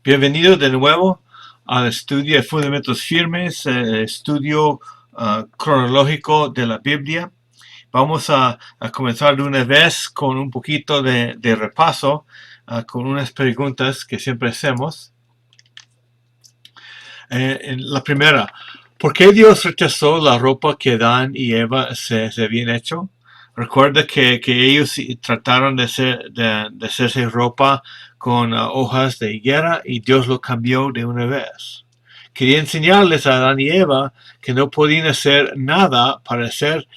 Bienvenido de nuevo al estudio de Fundamentos Firmes, estudio cronológico de la Biblia. Vamos a comenzar de una vez con un poquito de repaso, con unas preguntas que siempre hacemos. La primera, ¿por qué Dios rechazó la ropa que Adán y Eva se habían hecho? Recuerda que ellos trataron de hacerse ropa con hojas de higuera y Dios lo cambió de una vez. Quería enseñarles a Adán y Eva que no podían hacer nada para ser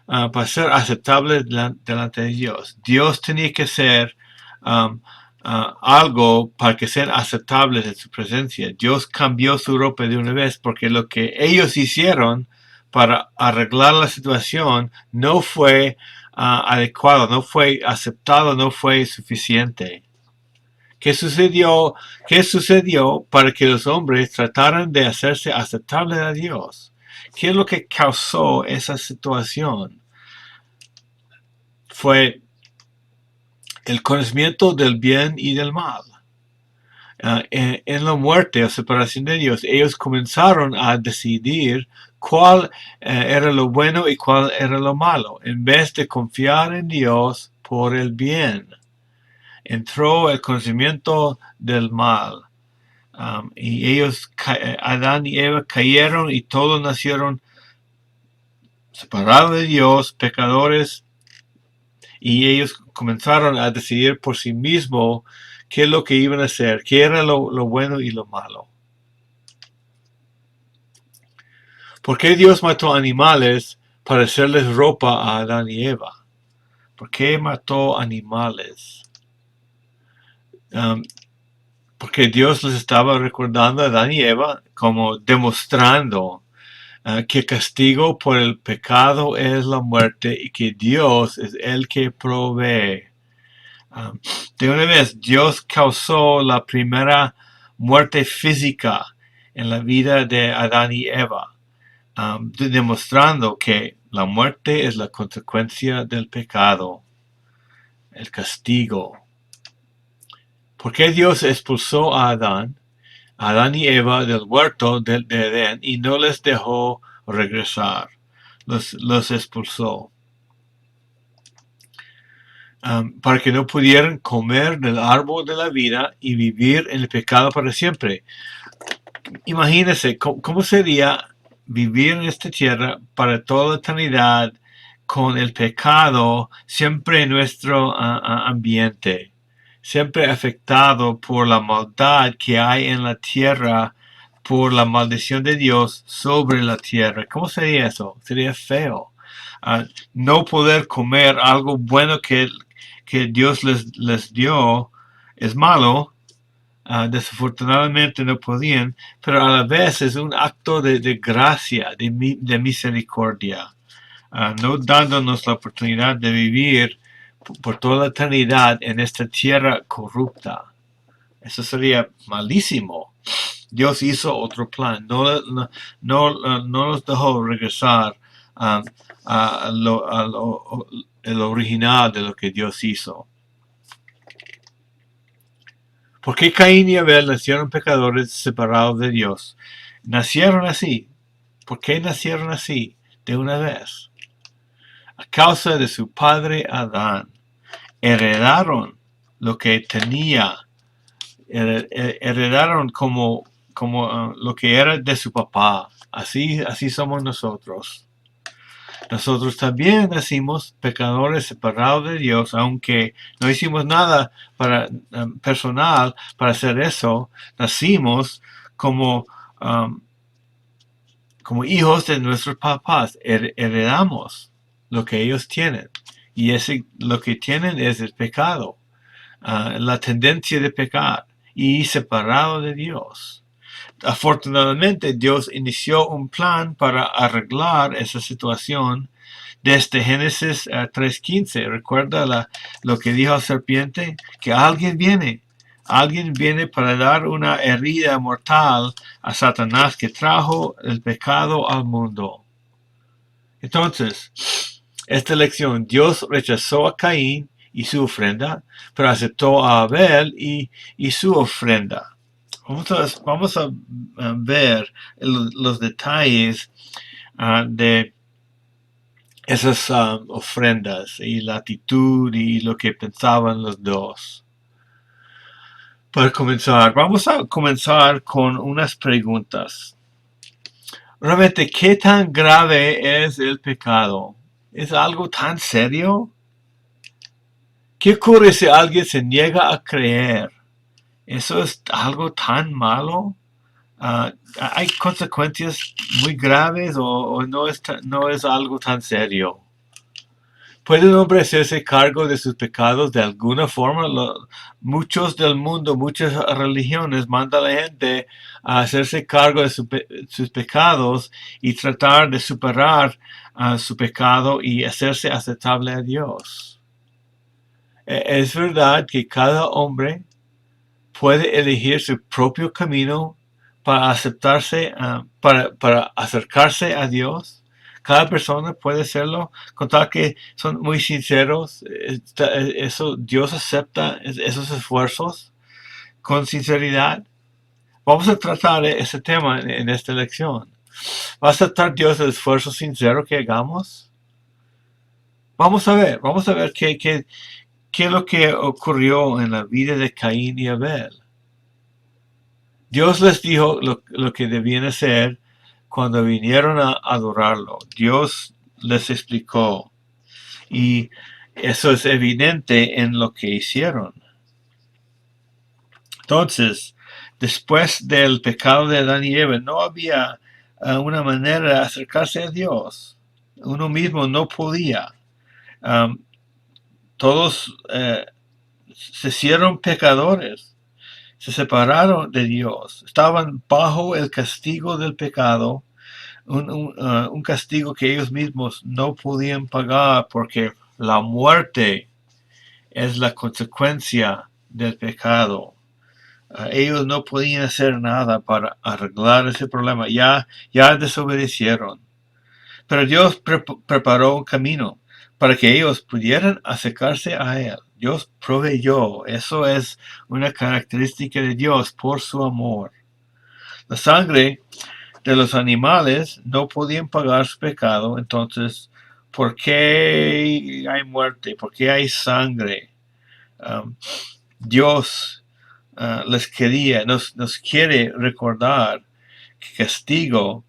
aceptables delante de Dios. Dios tenía que ser um, algo para que sean aceptables en su presencia. Dios cambió su ropa de una vez porque lo que ellos hicieron para arreglar la situación no fue adecuado, no fue aceptado, no fue suficiente. ¿Qué sucedió? ¿Qué sucedió para que los hombres trataran de hacerse aceptables a Dios? ¿Qué es lo que causó esa situación? Fue el conocimiento del bien y del mal. En la muerte o separación de Dios, ellos comenzaron a decidir cuál era lo bueno y cuál era lo malo, en vez de confiar en Dios por el bien. Entró el conocimiento del mal. Y ellos, Adán y Eva, cayeron y todos nacieron separados de Dios, pecadores, y ellos comenzaron a decidir por sí mismos qué es lo que iban a hacer, qué era lo bueno y lo malo. ¿Por qué Dios mató animales para hacerles ropa a Adán y Eva? ¿Por qué mató animales? Porque Dios les estaba recordando a Adán y Eva como demostrando que el castigo por el pecado es la muerte y que Dios es el que provee. De una vez, Dios causó la primera muerte física en la vida de Adán y Eva, demostrando que la muerte es la consecuencia del pecado, el castigo. ¿Por qué Dios expulsó a Adán y Eva del huerto de Edén y no les dejó regresar? Los expulsó. Para que no pudieran comer del árbol de la vida y vivir en el pecado para siempre. Imagínense cómo sería vivir en esta tierra para toda la eternidad con el pecado siempre en nuestro ambiente, siempre afectado por la maldad que hay en la tierra, por la maldición de Dios sobre la tierra. ¿Cómo sería eso? Sería feo. No poder comer algo bueno que Dios les dio es malo. Desafortunadamente no podían, pero a la vez es un acto de gracia, de misericordia, no dándonos la oportunidad de vivir por toda la eternidad en esta tierra corrupta. Eso sería malísimo. Dios hizo otro plan, no nos dejó regresar el original de lo que Dios hizo. ¿Por qué Caín y Abel nacieron pecadores separados de Dios? Nacieron así. ¿Por qué nacieron así de una vez? A causa de su padre Adán. Heredaron lo que tenía. Heredaron como lo que era de su papá. Así somos nosotros. Nosotros también nacimos pecadores separados de Dios, aunque no hicimos nada personal para hacer eso. Nacimos como hijos de nuestros papás. Heredamos lo que ellos tienen. Y lo que tienen es el pecado, la tendencia de pecar y separado de Dios. Afortunadamente, Dios inició un plan para arreglar esa situación desde Génesis 3:15. ¿Recuerda lo que dijo la serpiente? Que alguien viene para dar una herida mortal a Satanás que trajo el pecado al mundo. Entonces, esta lección, Dios rechazó a Caín y su ofrenda, pero aceptó a Abel y su ofrenda. Vamos a ver los detalles de esas ofrendas y la actitud y lo que pensaban los dos. Para comenzar, vamos a comenzar con unas preguntas. Realmente, ¿qué tan grave es el pecado? ¿Es algo tan serio? ¿Qué ocurre si alguien se niega a creer? ¿Eso es algo tan malo? ¿Hay consecuencias muy graves o no es algo tan serio? ¿Puede un hombre hacerse cargo de sus pecados de alguna forma? Muchos del mundo, muchas religiones mandan a la gente a hacerse cargo de sus pecados y tratar de superar su pecado y hacerse aceptable a Dios. Es verdad que cada hombre puede elegir su propio camino para aceptarse, para acercarse a Dios. Cada persona puede hacerlo, con tal que son muy sinceros. Eso, Dios acepta esos esfuerzos con sinceridad. Vamos a tratar ese tema en esta lección. ¿Va a aceptar Dios el esfuerzo sincero que hagamos? Vamos a ver qué es lo que ocurrió en la vida de Caín y Abel. Dios les dijo lo que debían hacer cuando vinieron a adorarlo. Dios les explicó y eso es evidente en lo que hicieron. Entonces, después del pecado de Adán y Eva, no había una manera de acercarse a Dios. Uno mismo no podía. Todos se hicieron pecadores. Se separaron de Dios, estaban bajo el castigo del pecado, un castigo que ellos mismos no podían pagar porque la muerte es la consecuencia del pecado. Ellos no podían hacer nada para arreglar ese problema, ya desobedecieron. Pero Dios preparó un camino para que ellos pudieran acercarse a Él. Dios proveyó. Eso es una característica de Dios por su amor. La sangre de los animales no podían pagar su pecado. Entonces, ¿por qué hay muerte? ¿Por qué hay sangre? Dios les quería, nos quiere recordar que castigo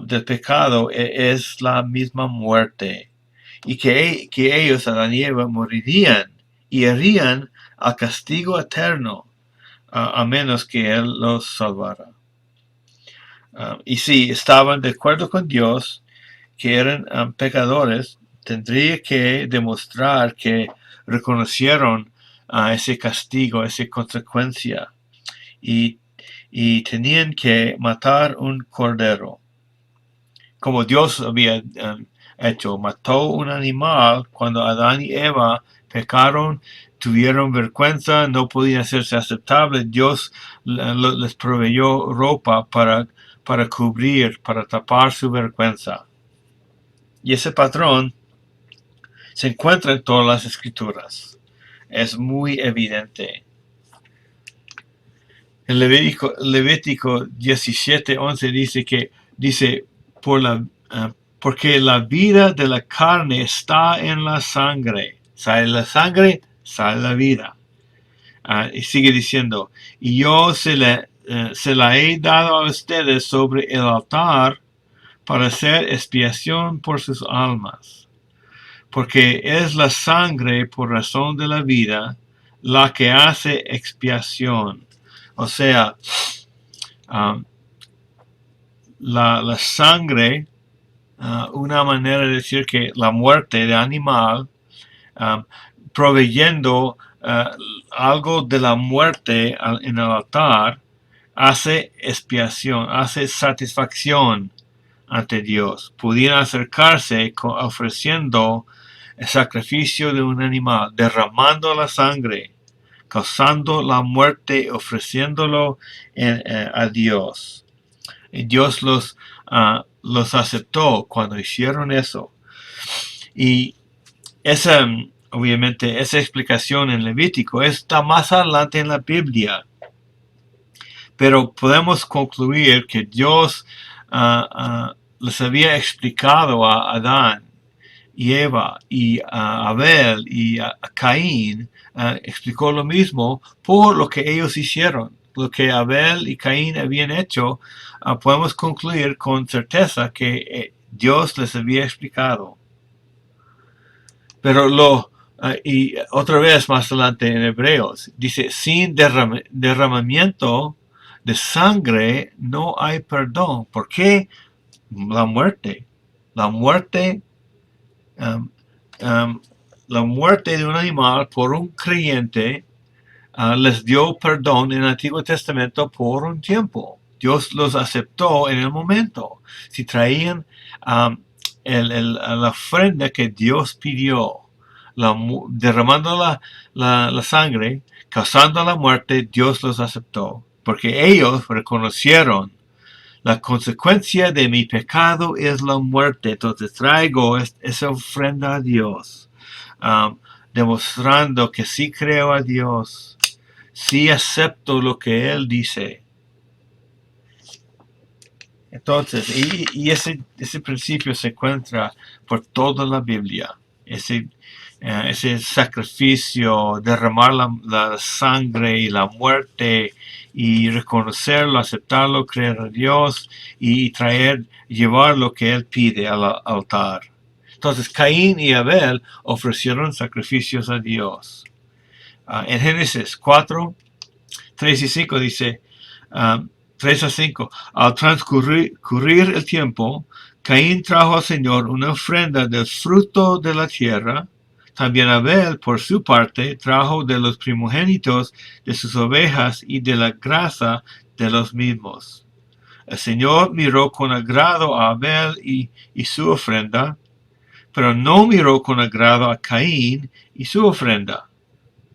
del pecado es la misma muerte y que ellos, Adán y Eva, morirían y irían al castigo eterno a menos que Él los salvara. Y si estaban de acuerdo con Dios que eran pecadores, tendría que demostrar que reconocieron ese castigo, esa consecuencia y tenían que matar un cordero como Dios había hecho. Mató un animal cuando Adán y Eva pecaron, tuvieron vergüenza, no podían hacerse aceptables. Dios les proveyó ropa para cubrir, para tapar su vergüenza. Y ese patrón se encuentra en todas las escrituras. Es muy evidente. En Levítico 17:11 dice porque la vida de la carne está en la sangre. Sale la sangre, sale la vida. Y sigue diciendo, y yo se la he dado a ustedes sobre el altar para hacer expiación por sus almas. Porque es la sangre por razón de la vida la que hace expiación. O sea, la sangre, una manera de decir que la muerte de animal, proveyendo algo de la muerte en el altar, hace expiación, hace satisfacción ante Dios. Pudieran acercarse ofreciendo el sacrificio de un animal, derramando la sangre, causando la muerte, ofreciéndolo a Dios. Y Dios los aceptó cuando hicieron eso. Y obviamente, esa explicación en Levítico está más adelante en la Biblia. Pero podemos concluir que Dios les había explicado a Adán y Eva y a Abel y a Caín, explicó lo mismo por lo que ellos hicieron. Lo que Abel y Caín habían hecho, podemos concluir con certeza que Dios les había explicado. Pero y otra vez más adelante en Hebreos, dice, sin derramamiento de sangre no hay perdón. ¿Por qué? La muerte. La muerte, um, la muerte de un animal por un creyente les dio perdón en el Antiguo Testamento por un tiempo. Dios los aceptó en el momento. Si traían la ofrenda que Dios pidió, derramando la sangre, causando la muerte, Dios los aceptó. Porque ellos reconocieron la consecuencia de mi pecado es la muerte. Entonces traigo esa ofrenda a Dios, demostrando que sí creo a Dios, sí acepto lo que Él dice. Entonces, y ese principio se encuentra por toda la Biblia. Ese sacrificio, derramar la sangre y la muerte y reconocerlo, aceptarlo, creer a Dios y llevar lo que Él pide al altar. Entonces, Caín y Abel ofrecieron sacrificios a Dios. En Génesis 4, 3 y 5 dice, 3 a 5, al transcurrir el tiempo, Caín trajo al Señor una ofrenda del fruto de la tierra. También Abel, por su parte, trajo de los primogénitos de sus ovejas y de la grasa de los mismos. El Señor miró con agrado a Abel y su ofrenda, pero no miró con agrado a Caín y su ofrenda.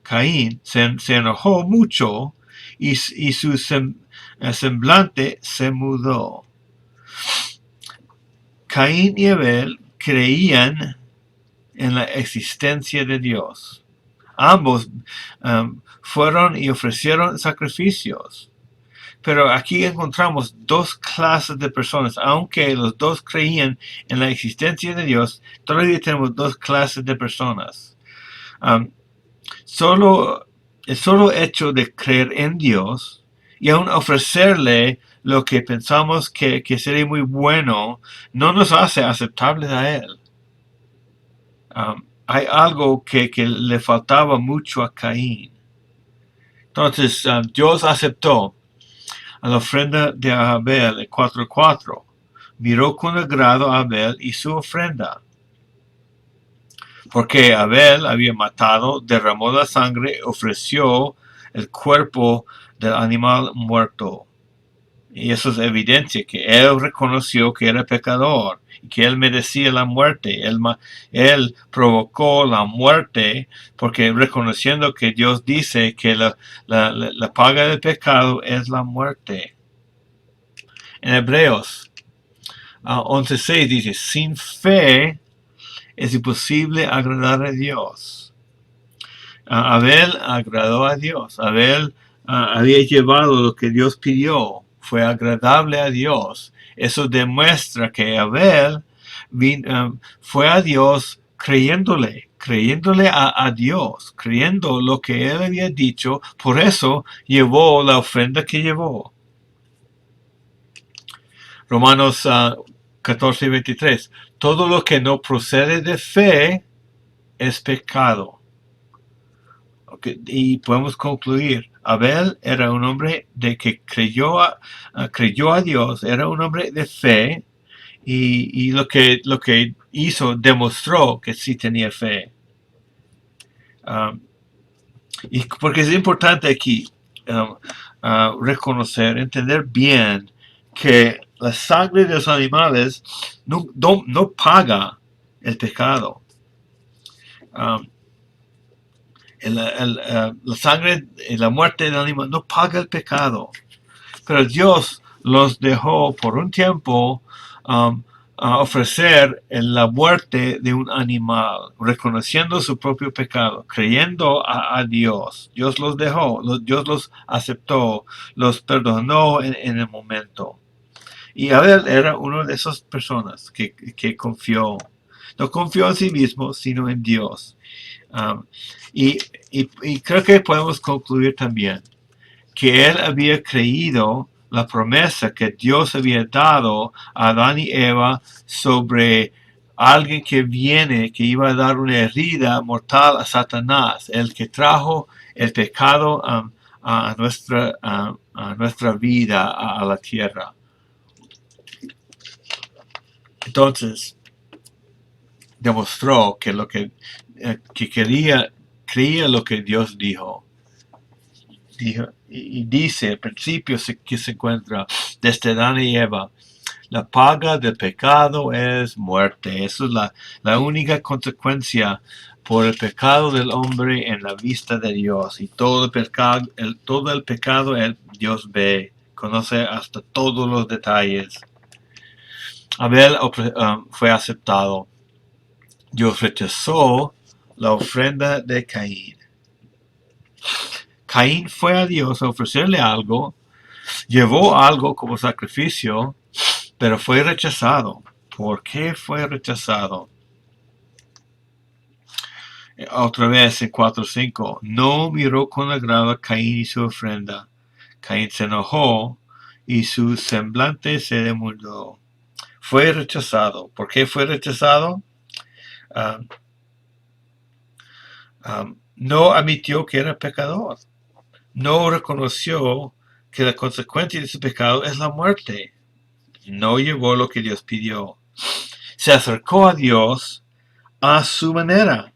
Caín se enojó mucho y su semblante se mudó. Caín y Abel creían en la existencia de Dios. Ambos fueron y ofrecieron sacrificios. Pero aquí encontramos dos clases de personas. Aunque los dos creían en la existencia de Dios, todavía tenemos dos clases de personas. El solo hecho de creer en Dios y aún ofrecerle lo que pensamos que sería muy bueno, no nos hace aceptables a Él. Hay algo que le faltaba mucho a Caín. Entonces, Dios aceptó a la ofrenda de Abel, el 4:4. Miró con agrado a Abel y su ofrenda. Porque Abel había matado, derramó la sangre, ofreció el cuerpo del animal muerto. Y eso es evidencia que él reconoció que era pecador y que él merecía la muerte. Él provocó la muerte porque reconociendo que Dios dice que la paga del pecado es la muerte. En Hebreos 11:6 dice, sin fe es imposible agradar a Dios. Abel agradó a Dios. Abel había llevado lo que Dios pidió. Fue agradable a Dios. Eso demuestra que Abel fue a Dios creyéndole a Dios, creyendo lo que él había dicho. Por eso llevó la ofrenda que llevó. Romanos 14:23. Todo lo que no procede de fe es pecado. Okay, y podemos concluir. Abel era un hombre que creyó a Dios, era un hombre de fe y lo que hizo demostró que sí tenía fe. Y porque es importante aquí reconocer, entender bien que la sangre de los animales no paga el pecado. La sangre y la muerte del animal no paga el pecado. Pero Dios los dejó por un tiempo ofrecer la muerte de un animal, reconociendo su propio pecado, creyendo a Dios. Dios los dejó, Dios los aceptó, los perdonó en el momento. Y Abel era una de esas personas que confió, no confió en sí mismo, sino en Dios. Um, y creo que podemos concluir también que él había creído la promesa que Dios había dado a Adán y Eva sobre alguien que viene, que iba a dar una herida mortal a Satanás, el que trajo el pecado a nuestra vida, a la tierra. Entonces, demostró que creía lo que Dios dijo. Y dice, al principio que se encuentra desde Adán y Eva, la paga del pecado es muerte. Esa es la única consecuencia por el pecado del hombre en la vista de Dios. Y todo el pecado Dios ve, conoce hasta todos los detalles. Abel fue aceptado. Dios rechazó la ofrenda de Caín. Caín fue a Dios a ofrecerle algo, llevó algo como sacrificio, pero fue rechazado. ¿Por qué fue rechazado? Otra vez en 4:5, no miró con agrado a Caín y su ofrenda. Caín se enojó y su semblante se demudó. Fue rechazado. ¿Por qué fue rechazado? No admitió que era pecador. No reconoció que la consecuencia de su pecado es la muerte. No llevó lo que Dios pidió. Se acercó a Dios a su manera.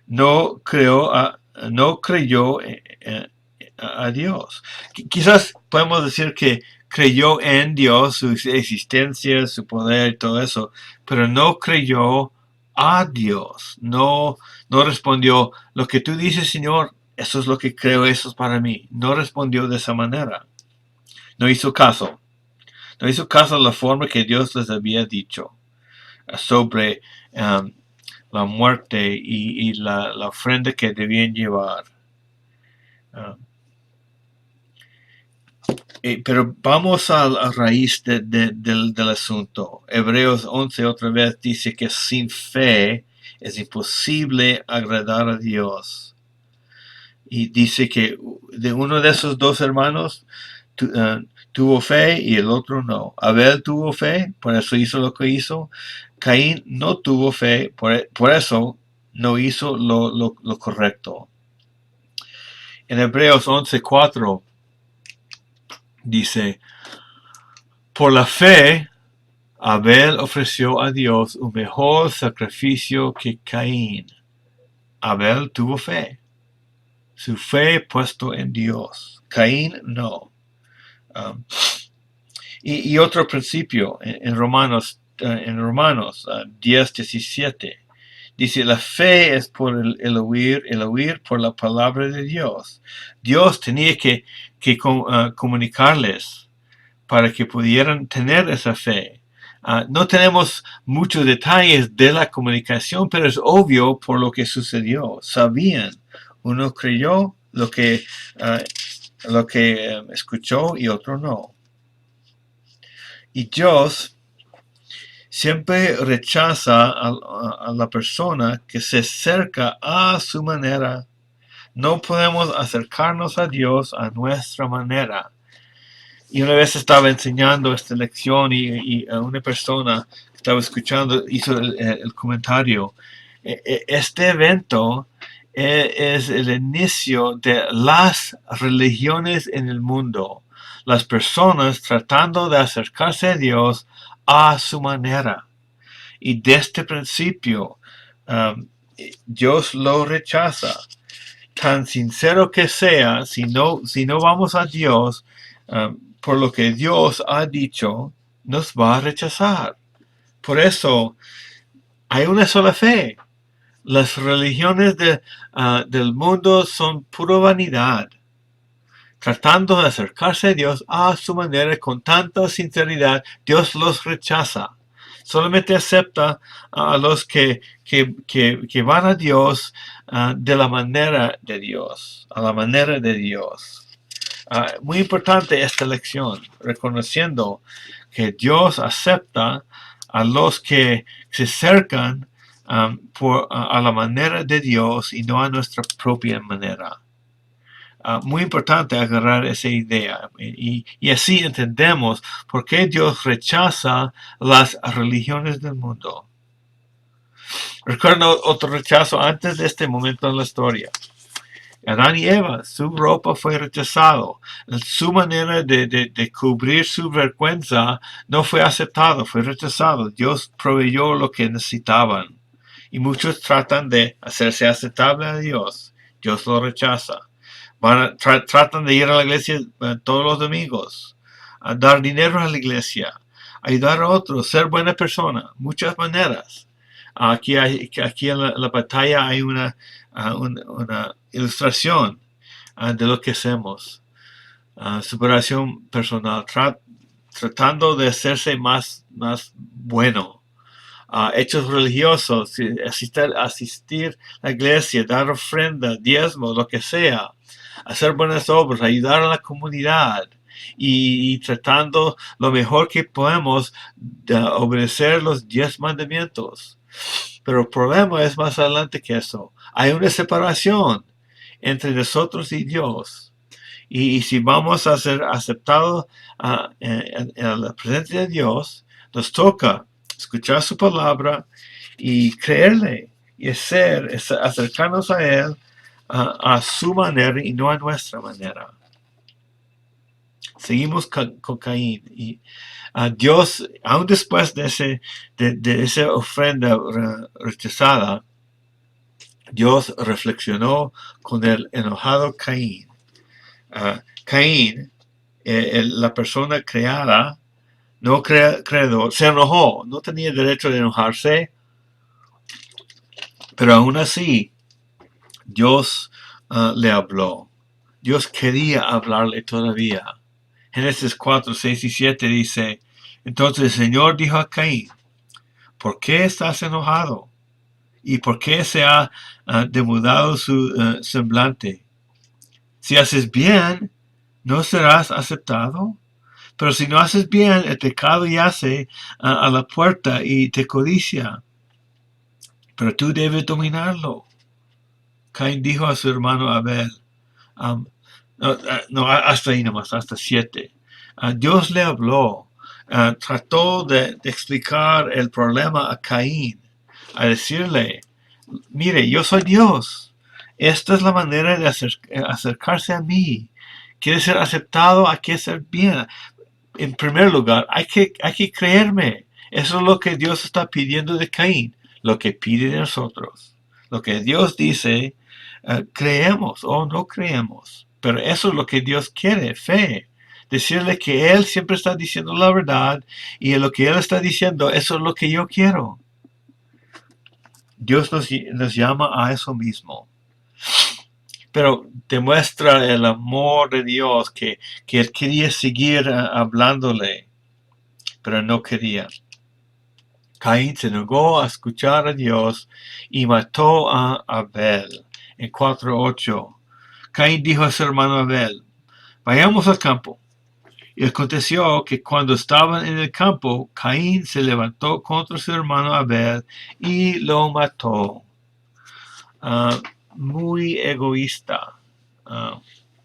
No creyó a Dios. Quizás podemos decir que creyó en Dios, su existencia, su poder y todo eso, pero no creyó a Dios. No respondió, lo que tú dices, Señor, eso es lo que creo, eso es para mí. No respondió de esa manera. No hizo caso. No hizo caso a la forma que Dios les había dicho sobre la muerte y la ofrenda que debían llevar. Pero vamos a la raíz del asunto. Hebreos 11 otra vez dice que sin fe es imposible agradar a Dios. Y dice que de uno de esos dos hermanos tuvo fe y el otro no. Abel tuvo fe, por eso hizo lo que hizo. Caín no tuvo fe, por eso no hizo lo correcto. En Hebreos 11:4 dice, por la fe, Abel ofreció a Dios un mejor sacrificio que Caín. Abel tuvo fe. Su fe puesto en Dios. Caín no. Y otro principio en Romanos 10:17 dice, la fe es por el oír por la palabra de Dios. Dios tenía que comunicarles para que pudieran tener esa fe. No tenemos muchos detalles de la comunicación, pero es obvio por lo que sucedió. Sabían, uno creyó lo que escuchó y otro no. Y Dios siempre rechaza a la persona que se acerca a su manera. No podemos acercarnos a Dios a nuestra manera. Y una vez estaba enseñando esta lección y a una persona que estaba escuchando hizo el comentario. Este evento es el inicio de las religiones en el mundo. Las personas tratando de acercarse a Dios a su manera. Y desde el principio, Dios lo rechaza. Tan sincero que sea, si no vamos a Dios, por lo que Dios ha dicho, nos va a rechazar. Por eso hay una sola fe. Las religiones del mundo son pura vanidad, tratando de acercarse a Dios a su manera con tanta sinceridad. Dios los rechaza. Solamente acepta a los que van a Dios de la manera de Dios, a la manera de Dios. Muy importante esta lección, reconociendo que Dios acepta a los que se acercan a la manera de Dios y no a nuestra propia manera. Muy importante agarrar esa idea y así entendemos por qué Dios rechaza las religiones del mundo. Recuerda otro rechazo antes de este momento en la historia. Adán y Eva, su ropa fue rechazado. Su manera de cubrir su vergüenza no fue aceptado, fue rechazado. Dios proveyó lo que necesitaban. Y muchos tratan de hacerse aceptable a Dios. Dios lo rechaza. Tratan de ir a la iglesia todos los domingos, a dar dinero a la iglesia, ayudar a otros, ser buena persona, muchas maneras. Aquí en la pantalla hay una ilustración de lo que hacemos. Superación personal, tratando de hacerse más bueno. Hechos religiosos, asistir a la iglesia, dar ofrenda, diezmo, lo que sea, hacer buenas obras, ayudar a la comunidad y tratando lo mejor que podemos de obedecer los 10 mandamientos. Pero el problema es más adelante que eso. Hay una separación entre nosotros y Dios. Y si vamos a ser aceptados en la presencia de Dios, nos toca escuchar su palabra y creerle y acercarnos a Él a su manera y no a nuestra manera. Seguimos con Caín y Dios, aún después de esa ofrenda rechazada, Dios reflexionó con el enojado Caín. Caín, la persona creada, no creador, se enojó, no tenía derecho de enojarse, pero aún así Dios le habló. Dios quería hablarle todavía. Génesis 4, 6 y 7 dice, entonces el Señor dijo a Caín, ¿por qué estás enojado? ¿Y por qué se ha demudado su semblante? Si haces bien, ¿no serás aceptado? Pero si no haces bien, el pecado yace a la puerta y te codicia. Pero tú debes dominarlo. Caín dijo a su hermano Abel, hasta ahí nomás, hasta 7. Dios le habló, trató de explicar el problema a Caín, a decirle, mire, yo soy Dios. Esta es la manera de acercarse a mí. ¿Quiere ser aceptado? Hay que hacer bien. En primer lugar, hay que creerme. Eso es lo que Dios está pidiendo de Caín, lo que pide de nosotros. Lo que Dios dice, creemos o no creemos. Pero eso es lo que Dios quiere, fe. Decirle que Él siempre está diciendo la verdad y lo que Él está diciendo, eso es lo que yo quiero. Dios nos llama a eso mismo. Pero demuestra el amor de Dios que Él quería seguir hablándole, pero no quería. Caín se negó a escuchar a Dios y mató a Abel. En 4:8, Caín dijo a su hermano Abel, vayamos al campo. Y aconteció que cuando estaban en el campo, Caín se levantó contra su hermano Abel y lo mató. Muy egoísta.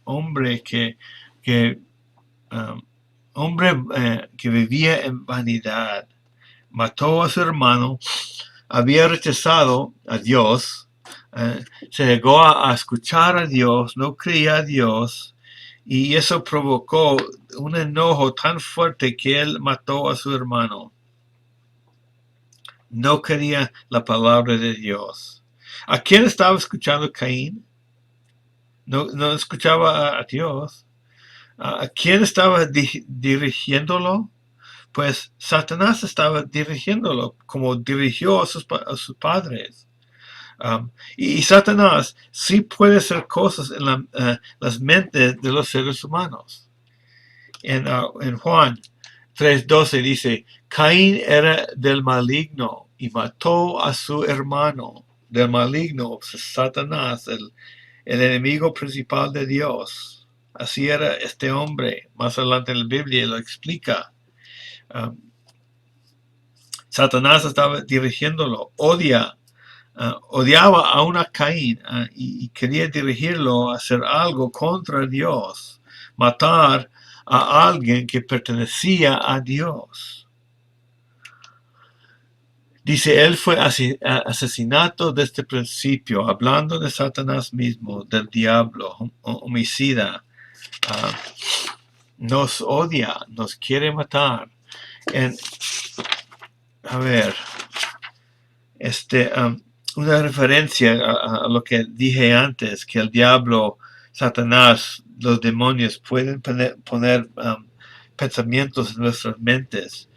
Hombre que vivía en vanidad. Mató a su hermano, había rechazado a Dios, se negó a escuchar a Dios, no creía a Dios, y eso provocó un enojo tan fuerte que él mató a su hermano. No quería la palabra de Dios. ¿A quién estaba escuchando Caín? No escuchaba a Dios. ¿A quién estaba dirigiéndolo? Pues Satanás estaba dirigiéndolo como dirigió a sus padres. Y Satanás sí puede hacer cosas en las mentes de los seres humanos. En Juan 3:12 dice, Caín era del maligno y mató a su hermano. Del maligno, Satanás, el enemigo principal de Dios. Así era este hombre. Más adelante en la Biblia lo explica. Satanás estaba dirigiéndolo. Odiaba a una Caín y quería dirigirlo a hacer algo contra Dios. Matar a alguien que pertenecía a Dios. Dice, él fue asesinato desde el principio, hablando de Satanás mismo, del diablo, homicida. Nos odia, nos quiere matar. A ver, una referencia a lo que dije antes, que el diablo, Satanás, los demonios pueden poner pensamientos en nuestras mentes.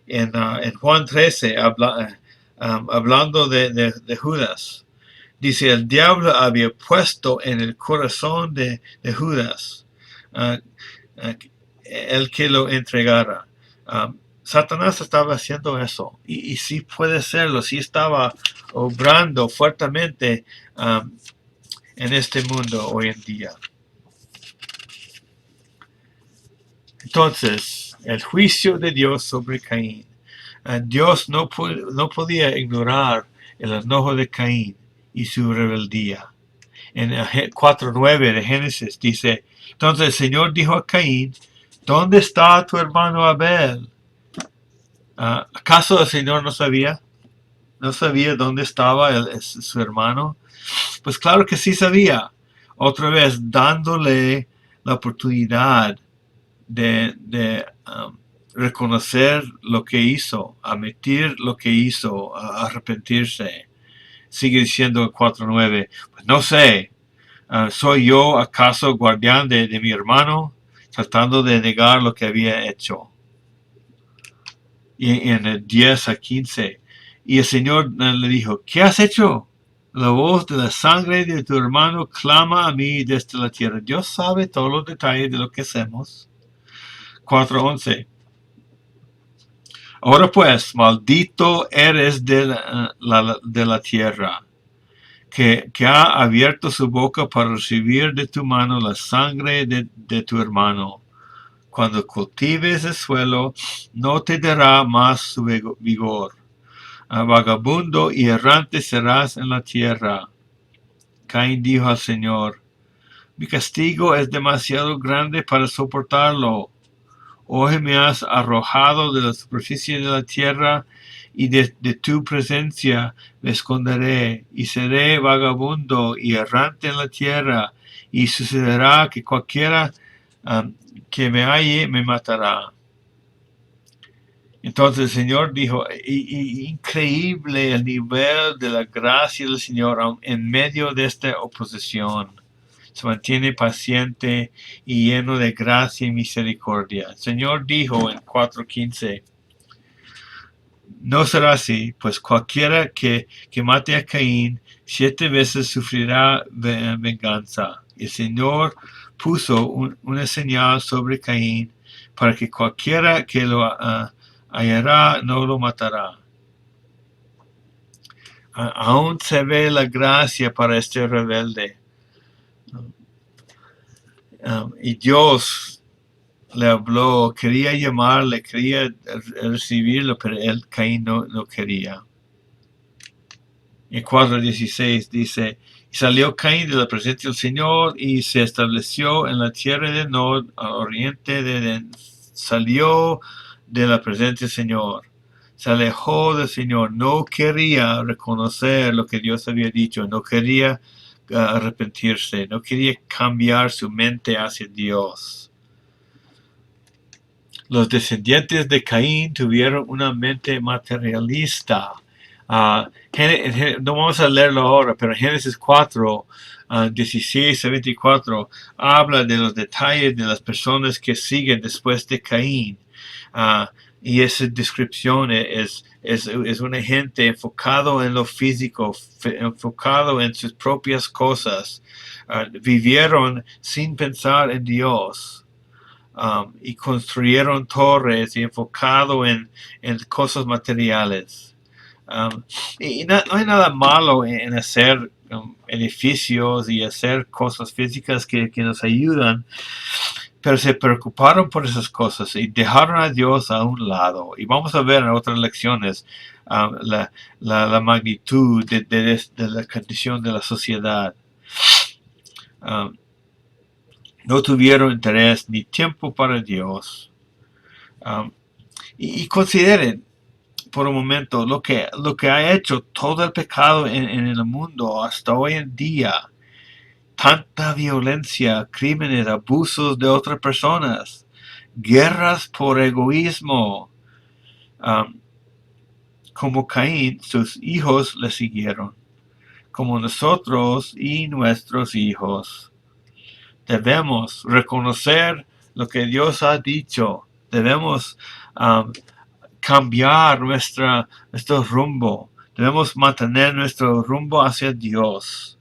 En Juan 13, hablando de Judas, dice, el diablo había puesto en el corazón de Judas el que lo entregara. Satanás estaba haciendo eso, y sí puede serlo, sí estaba obrando fuertemente en este mundo hoy en día. Entonces, el juicio de Dios sobre Caín. Dios no podía ignorar el enojo de Caín y su rebeldía. En 4:9 de Génesis dice, entonces el Señor dijo a Caín, ¿dónde está tu hermano Abel? ¿Acaso el Señor no sabía? ¿No sabía dónde estaba su hermano? Pues claro que sí sabía. Otra vez dándole la oportunidad de reconocer lo que hizo, admitir lo que hizo, arrepentirse. Sigue diciendo en 4:9, pues no sé, ¿soy yo acaso guardián de mi hermano? Tratando de negar lo que había hecho. Y en el 10-15, y el Señor le dijo, ¿qué has hecho? La voz de la sangre de tu hermano clama a mí desde la tierra. Dios sabe todos los detalles de lo que hacemos. 4:11. Ahora pues, maldito eres de la tierra, que ha abierto su boca para recibir de tu mano la sangre de tu hermano. Cuando cultives el suelo, no te dará más su vigor. Vagabundo y errante serás en la tierra. Caín dijo al Señor, mi castigo es demasiado grande para soportarlo. Hoy me has arrojado de la superficie de la tierra, y de tu presencia me esconderé, y seré vagabundo y errante en la tierra, y sucederá que cualquiera que me halle me matará. Entonces el Señor dijo, increíble el nivel de la gracia del Señor en medio de esta oposición. Se mantiene paciente y lleno de gracia y misericordia. El Señor dijo en 4:15, no será así, pues cualquiera que mate a Caín 7 veces sufrirá venganza. El Señor puso una señal sobre Caín para que cualquiera que lo hallará no lo matará. Aún se ve la gracia para este rebelde. Y Dios le habló, quería llamarle, quería recibirlo, pero Caín no quería. En 4:16 dice, y salió Caín de la presencia del Señor y se estableció en la tierra de Nod, al oriente de Edén. Salió de la presencia del Señor, se alejó del Señor, no quería reconocer lo que Dios había dicho, no quería arrepentirse, no quería cambiar su mente hacia Dios. Los descendientes de Caín tuvieron una mente materialista. No vamos a leerlo ahora, pero en Génesis 4, 16-24, habla de los detalles de las personas que siguen después de Caín. Y esa descripción es una gente enfocado en lo físico, enfocado en sus propias cosas. Vivieron sin pensar en Dios. y construyeron torres y enfocado en cosas materiales. No hay nada malo en hacer edificios y hacer cosas físicas que nos ayudan, pero se preocuparon por esas cosas y dejaron a Dios a un lado. Y vamos a ver en otras lecciones la magnitud de la condición de la sociedad. No tuvieron interés ni tiempo para Dios. Y consideren por un momento lo que ha hecho todo el pecado en el mundo hasta hoy en día. Tanta violencia, crímenes, abusos de otras personas, guerras por egoísmo. Como Caín, sus hijos le siguieron, como nosotros y nuestros hijos. Debemos reconocer lo que Dios ha dicho. Debemos cambiar nuestro rumbo. Debemos mantener nuestro rumbo hacia Dios.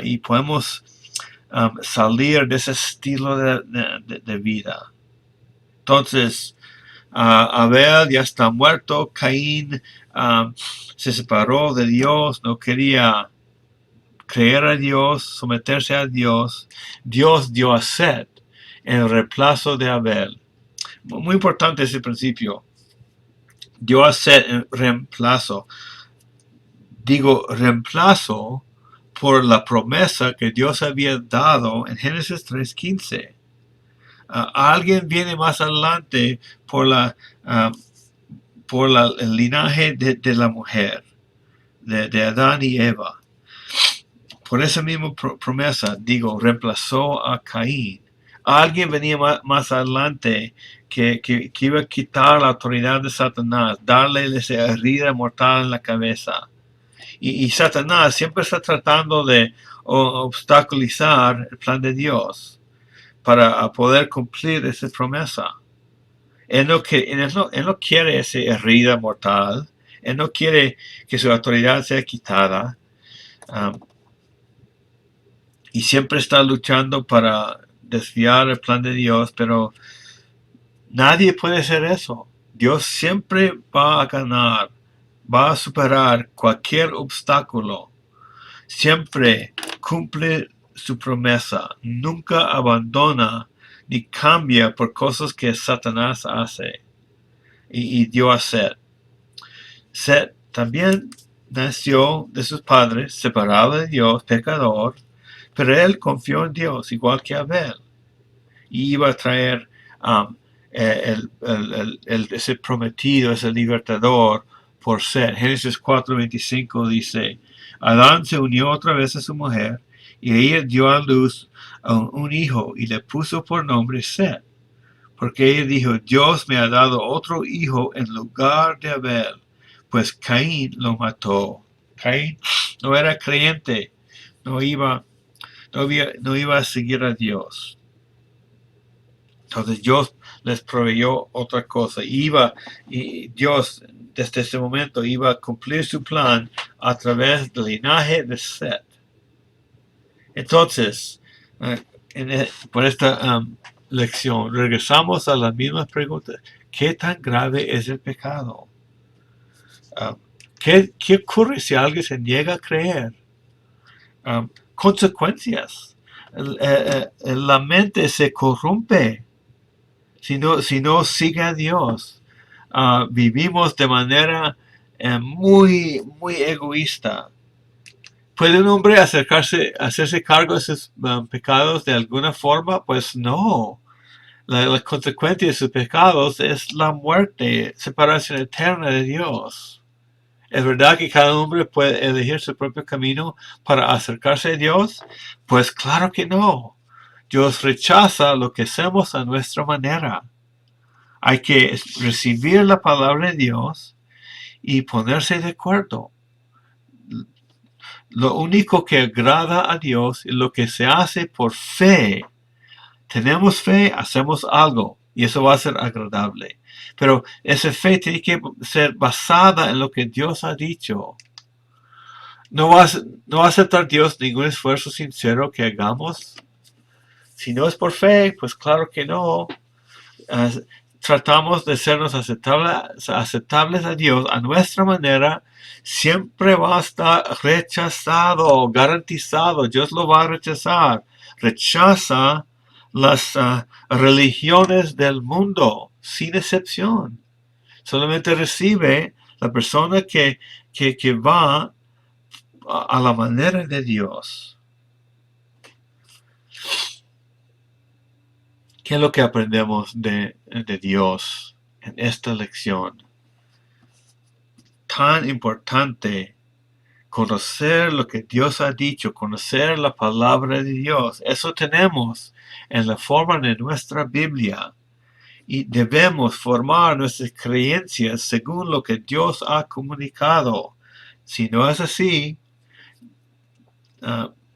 Y podemos salir de ese estilo de vida. Entonces, Abel ya está muerto. Caín se separó de Dios, no quería creer a Dios, someterse a Dios. Dios dio a Set en reemplazo de Abel. Muy importante ese principio. Dio a Set en reemplazo. Digo reemplazo por la promesa que Dios había dado en Génesis 3:15. Alguien viene más adelante por el linaje de la mujer, de Adán y Eva. Por esa misma promesa, digo, reemplazó a Caín. Alguien venía más adelante que iba a quitar la autoridad de Satanás, darle esa herida mortal en la cabeza. Y Satanás siempre está tratando de obstaculizar el plan de Dios para poder cumplir esa promesa. Él no quiere esa herida mortal. Él no quiere que su autoridad sea quitada. Y siempre está luchando para desviar el plan de Dios, pero nadie puede hacer eso. Dios siempre va a ganar, va a superar cualquier obstáculo. Siempre cumple su promesa. Nunca abandona ni cambia por cosas que Satanás hace y dio a Set. Set también nació de sus padres, separado de Dios, pecador, pero él confió en Dios, igual que Abel, y iba a traer ese prometido, ese libertador por Set. Génesis 4:25 dice: Adán se unió otra vez a su mujer, y ella dio a luz a un hijo y le puso por nombre Set, porque ella dijo: Dios me ha dado otro hijo en lugar de Abel, pues Caín lo mató. Caín no era creyente, no iba a seguir a Dios. Entonces Dios les proveyó otra cosa. Y Dios desde ese momento iba a cumplir su plan a través del linaje de Set. Entonces, por esta lección, regresamos a las mismas preguntas. ¿Qué tan grave es el pecado? ¿Qué ocurre si alguien se niega a creer? Consecuencias. La mente se corrompe si no sigue a Dios. Vivimos de manera muy, muy egoísta. ¿Puede un hombre hacerse cargo de sus pecados de alguna forma? Pues no. La consecuencia de sus pecados es la muerte, separación eterna de Dios. ¿Es verdad que cada hombre puede elegir su propio camino para acercarse a Dios? Pues claro que no. Dios rechaza lo que hacemos a nuestra manera. Hay que recibir la palabra de Dios y ponerse de acuerdo. Lo único que agrada a Dios es lo que se hace por fe. Tenemos fe, hacemos algo y eso va a ser agradable. Pero esa fe tiene que ser basada en lo que Dios ha dicho. No va a aceptar Dios ningún esfuerzo sincero que hagamos. Si no es por fe, pues claro que no. Uh, Tratamos de sernos aceptables a Dios a nuestra manera, siempre va a estar rechazado, garantizado. Dios lo va a rechazar. Rechaza las religiones del mundo, sin excepción. Solamente recibe la persona que va a la manera de Dios. ¿Qué es lo que aprendemos de Dios en esta lección? Tan importante conocer lo que Dios ha dicho, conocer la palabra de Dios. Eso tenemos en la forma de nuestra Biblia. Y debemos formar nuestras creencias según lo que Dios ha comunicado. Si no es así,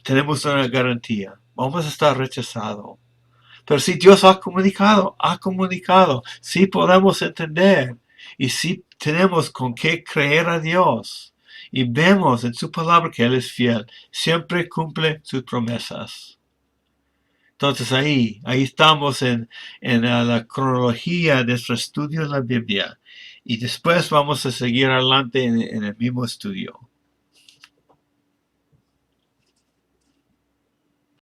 tenemos una garantía. Vamos a estar rechazados. Pero si Dios ha comunicado, sí podemos entender y sí tenemos con qué creer a Dios. Y vemos en su palabra que Él es fiel, siempre cumple sus promesas. Entonces ahí estamos en la cronología de nuestro estudio de la Biblia. Y después vamos a seguir adelante en el mismo estudio.